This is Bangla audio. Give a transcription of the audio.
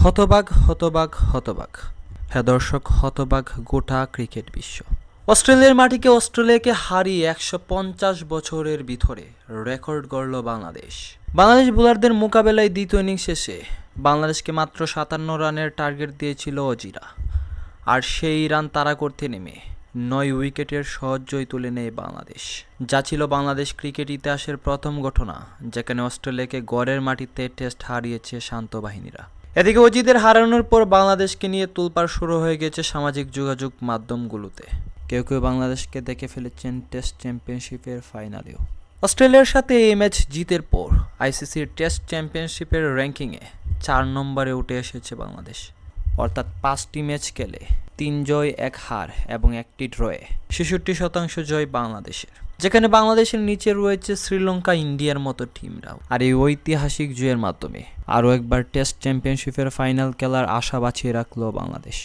হতবাক হতবাক হতবাক। হ্যাঁ দর্শক, হতবাক গোটা ক্রিকেট বিশ্ব। অস্ট্রেলিয়ার মাটিকে অস্ট্রেলিয়াকে হারিয়ে 150 বছরের ভিতরে রেকর্ড গড়ল বাংলাদেশ। বাংলাদেশ বোলারদের মোকাবেলায় দ্বিতীয় ইনিংস শেষে বাংলাদেশকে মাত্র 57 রানের টার্গেট দিয়েছিল অজিরা। আর সেই রান তাড়া করতে নেমে 9 উইকেটের সহজ জয় তুলে নেয় বাংলাদেশ, যা ছিল বাংলাদেশ ক্রিকেট ইতিহাসের প্রথম ঘটনা যেখানে অস্ট্রেলিয়াকে গড়ের মাটিতে টেস্ট হারিয়েছে শান্ত বাহিনীরা। এদিকে অজিদের হারানোর পর বাংলাদেশকে নিয়ে তোলপাড় শুরু হয়ে গেছে সামাজিক যোগাযোগ মাধ্যমগুলোতে। কেউ কেউ বাংলাদেশকে দেখে ফেলেছেন টেস্ট চ্যাম্পিয়নশিপের ফাইনালেও। অস্ট্রেলিয়ার সাথে এই ম্যাচ জিতের পর আইসিসির টেস্ট চ্যাম্পিয়নশিপের র্যাঙ্কিংয়ে 4 নম্বরে উঠে এসেছে বাংলাদেশ। অর্থাৎ 5টি ম্যাচ খেলে 3 জয় 1 হার এবং 1টি ড্রয়ে 66% জয় বাংলাদেশের, যেখানে বাংলাদেশের নিচে রয়েছে শ্রীলঙ্কা, ইন্ডিয়ার মতো টিমরাও। আর এই ঐতিহাসিক জয়ের মাধ্যমে আরও একবার টেস্ট চ্যাম্পিয়নশিপের ফাইনাল খেলার আশা বাঁচিয়ে রাখল বাংলাদেশ।